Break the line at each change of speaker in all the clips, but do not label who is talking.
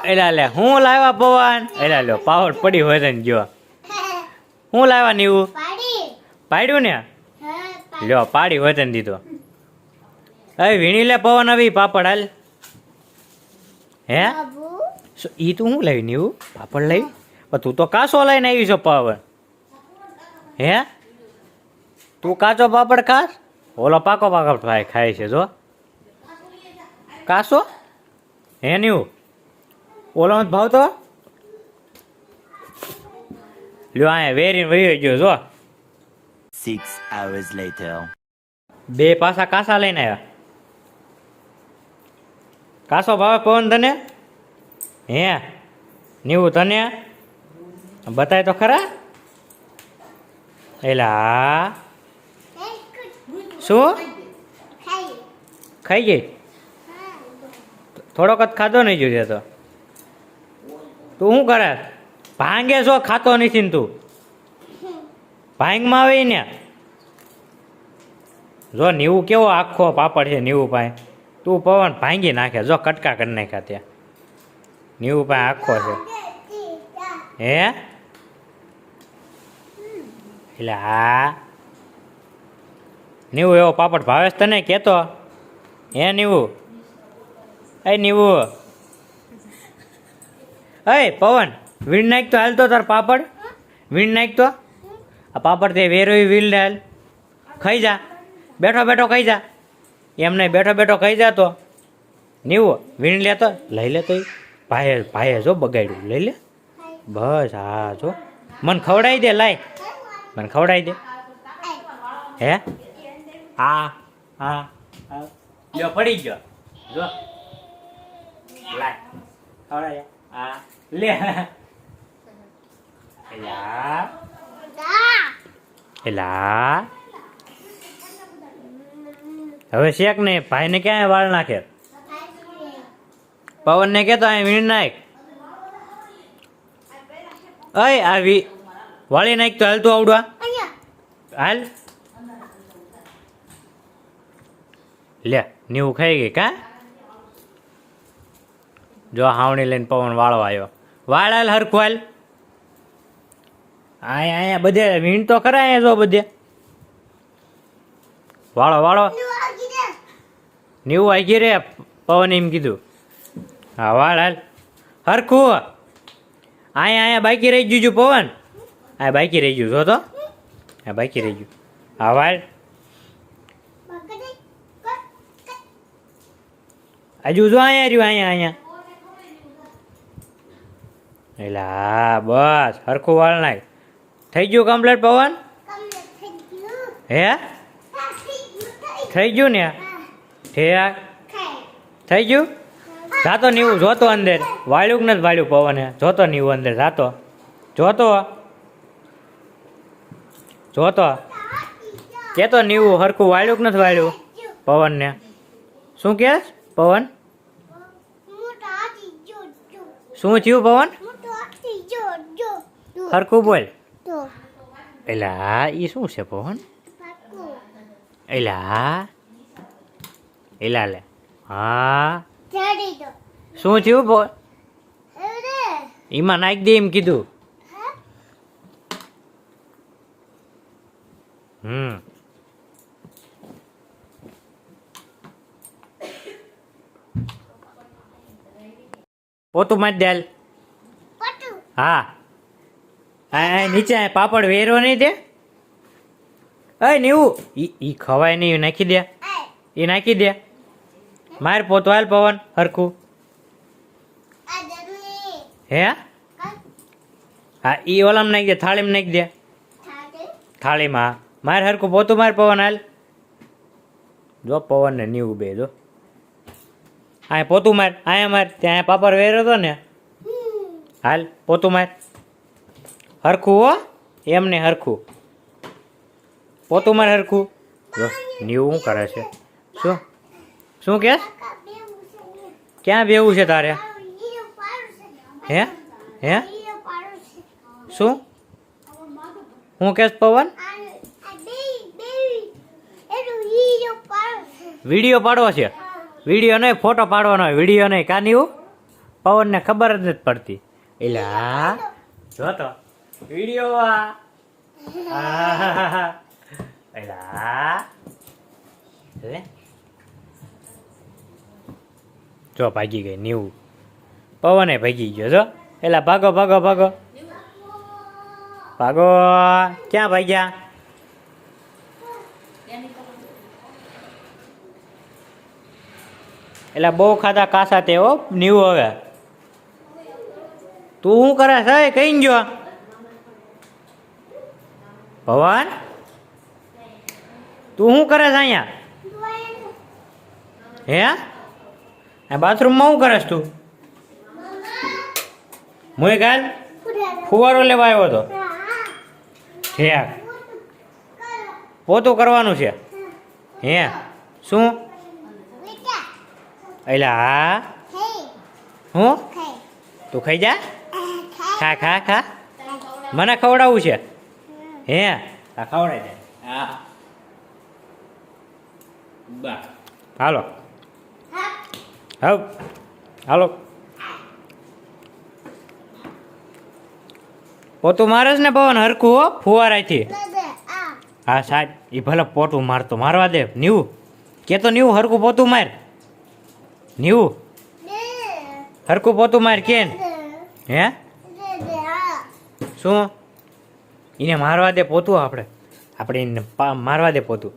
એલા લે હું લાવ્યા પવન એલા લ્યો પાવડ પડી હોય ને ગયો હું લાવ્યા ને એવું પાડ્યું ને લ્યો પાડી હોય ને દીધો હવે વીણી લે પવન આવી પાપડ હાલ હે ઈ તું શું લાવી ને એવું પાપડ લાવી પણ તું તો કાચો લઈને આવી છો પવન હે તું કાચો પાપડ ખાસ ઓલો પાકો પાપડ ખાય છે જો કાચો હે ન્યુ ઓલો ભાવ તો લ્યો અહીંયા વેરીને વહી ગયો જો
6 hours later.
બે પાછા કાસા લઈને આવ્યા કાસો ભાવે પવન તને હે નીવું તને બતાય તો ખરા એલા શું ખાઈ ગઈ થોડોક જ ખાધો નહીં જોઈએ તો તું શું કરે ભાંગે છો ખાતો નથી ને તું ભાંગમાં આવે ને જો નીવું કેવો આખો પાપડ છે નીવું પાસે તું પવન ભાંગી નાખે જો કટકા કરી નાખ્યા ત્યાં નીવું પાસે આખો છે હે એટલે હા નીવું એવો પાપડ ભાવેશ તને કહેતો હે નીવું એ નીવું એ પવન વીણ નાખ તો હાલ તો તાર પાપડ વીણ નાખ તો આ પાપડ તે વેરોય વીલ ને હાલ ખાઈ જા બેઠો બેઠો ખાઈ જા એમ નહીં બેઠો બેઠો ખાઈ જા તો નીવું વીણ લે તો લઈ લે તો ભાઈએ ભાઈએ જો બગાડ્યું લઈ લે બસ હા જો મને ખવડાવી દે લાય મને ખવડાવી દે હે હા હા લ્યો પડી ગયો જો લાય ખવડાવી હા લે એલા હવે શેક ને ભાઈને ક્યાં વાળ નાખે પવન ને કેતો અહીં વીણ નાખ અય આવી વાળી નાખ તો હાલ તો આવડવા હાલ લે નીવું ખાઈ ગઈ કા જો હાવણી લઈને પવન વાળવા આવ્યો વાળ હાલ હરખું હાલ અહીંયા બધે વીણ તો ખરા અહીંયા જો બધે વાળો વાળો નીવું આવી રે પવન એમ કીધું હા વાળ હાલ હરખું અહીંયા બાકી રહી ગયું પવન આ બાકી રહી ગયું જો તો હા બાકી રહી ગયું હા વાળ હજુ જો અહીંયા રહ્યું અહીંયા એટલે હા બસ હરખું વાળ નાખ થઈ ગયું કમ્પ્લીટ પવન હે થઈ ગયું ને થઈ ગયું જાતો નીવું જોતો અંદર વાળ્યું કે નથી વાળ્યું પવને જોતો નીવું અંદર જાતો જોતો જોતો કેતો નીવું હરખું વાળ્યું કે નથી વાળ્યું પવનને શું કે પવન શું થયું પવન હરખું બોલ એલા એ શું છે પવન એલા એલા લે હા શું થયું બોલ એમાં નાખી દે એમ કીધું પોતું મારી દે હા નીચે પાપડ વેરવો નહીં દે અ નીવું ઈ ખવાય નહીં નાખી દે એ નાખી દે માર પોતો હાલ પવન હરખું હે હા ઈ ઓલામાં નાખી દે થાળીમાં નાખી દે થાળીમાં માર હરખું પોતું માર પવન હાલ જો પવન ને નીવું બે જો આ પોતું માર અહીંયા માર ત્યાં પાપડ વેરો હતો ને હાલ પોતું માર હરખું હો એમને હરખું પોતું માર હરખું જો નીવું શું કરે છે શું શું કે ક્યાં બેવું છે તારે હે હે શું હું કેસ પવન વિડીયો પાડવો છે વિડીયો નહીં ફોટો પાડવાનો વિડીયો નહીં કાં નીવું પવનને ખબર જ નથી પડતી. એટલે હા જો તો વિડીયો એટલે હા લે જો ભાગી ગઈ 90. પવને ભાગી ગયો જો. એલા ભાગો ભાગો ભાગો ભાગો. ક્યાં ભાગ્યા? એટલે બહુ ખાધા કાસા તે હો 90 હવે. તું શું કરે છે? કઈ ગયો ભવન? તું શું કરે છે અહીંયા? હે આ બાથરૂમમાં શું કરે તું? મુય કાલ ફુવારો લેવા આવ્યો હતો. ઠેક પોતું કરવાનું છે. હે શું? એટલે હા હું તું ખાઈ જા. ખા ખા ખા. મને ખવડાવવું છે. હે આ ખવડાવી દે. હા બા હાલો હવ હાલો. પોતું મારે ને પવન હરખું હો ફુવારાથી. હા સાહેબ એ ભલે પોતું મારતો મારવા દે. 90 કે તો 90 હરખું પોતું માર. 90 હરખું પોતું માર કે. હે શું? એને મારવા દે પોતું. આપણે એને મારવા દે પોતું.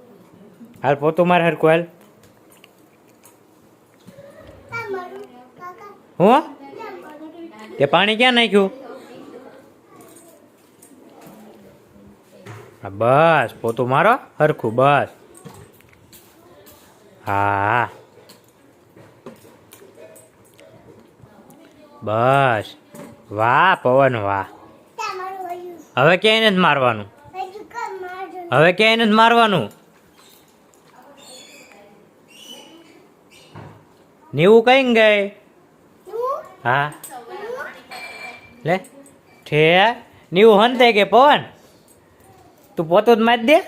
હાલ પોતું માર હરખું હાલ. હું તે પાણી ક્યાં નાખ્યું? બસ પોતું મારો હરખું બસ. હા બસ વાહ પવન વાહ. હવે ક્યાંય નથી મારવાનું. હવે ક્યાંય નથી મારવાનું. 90 કઈ ગઈ? હા લે ઠે 90 હંતે કે પવન તું પોતું જ મારી દે.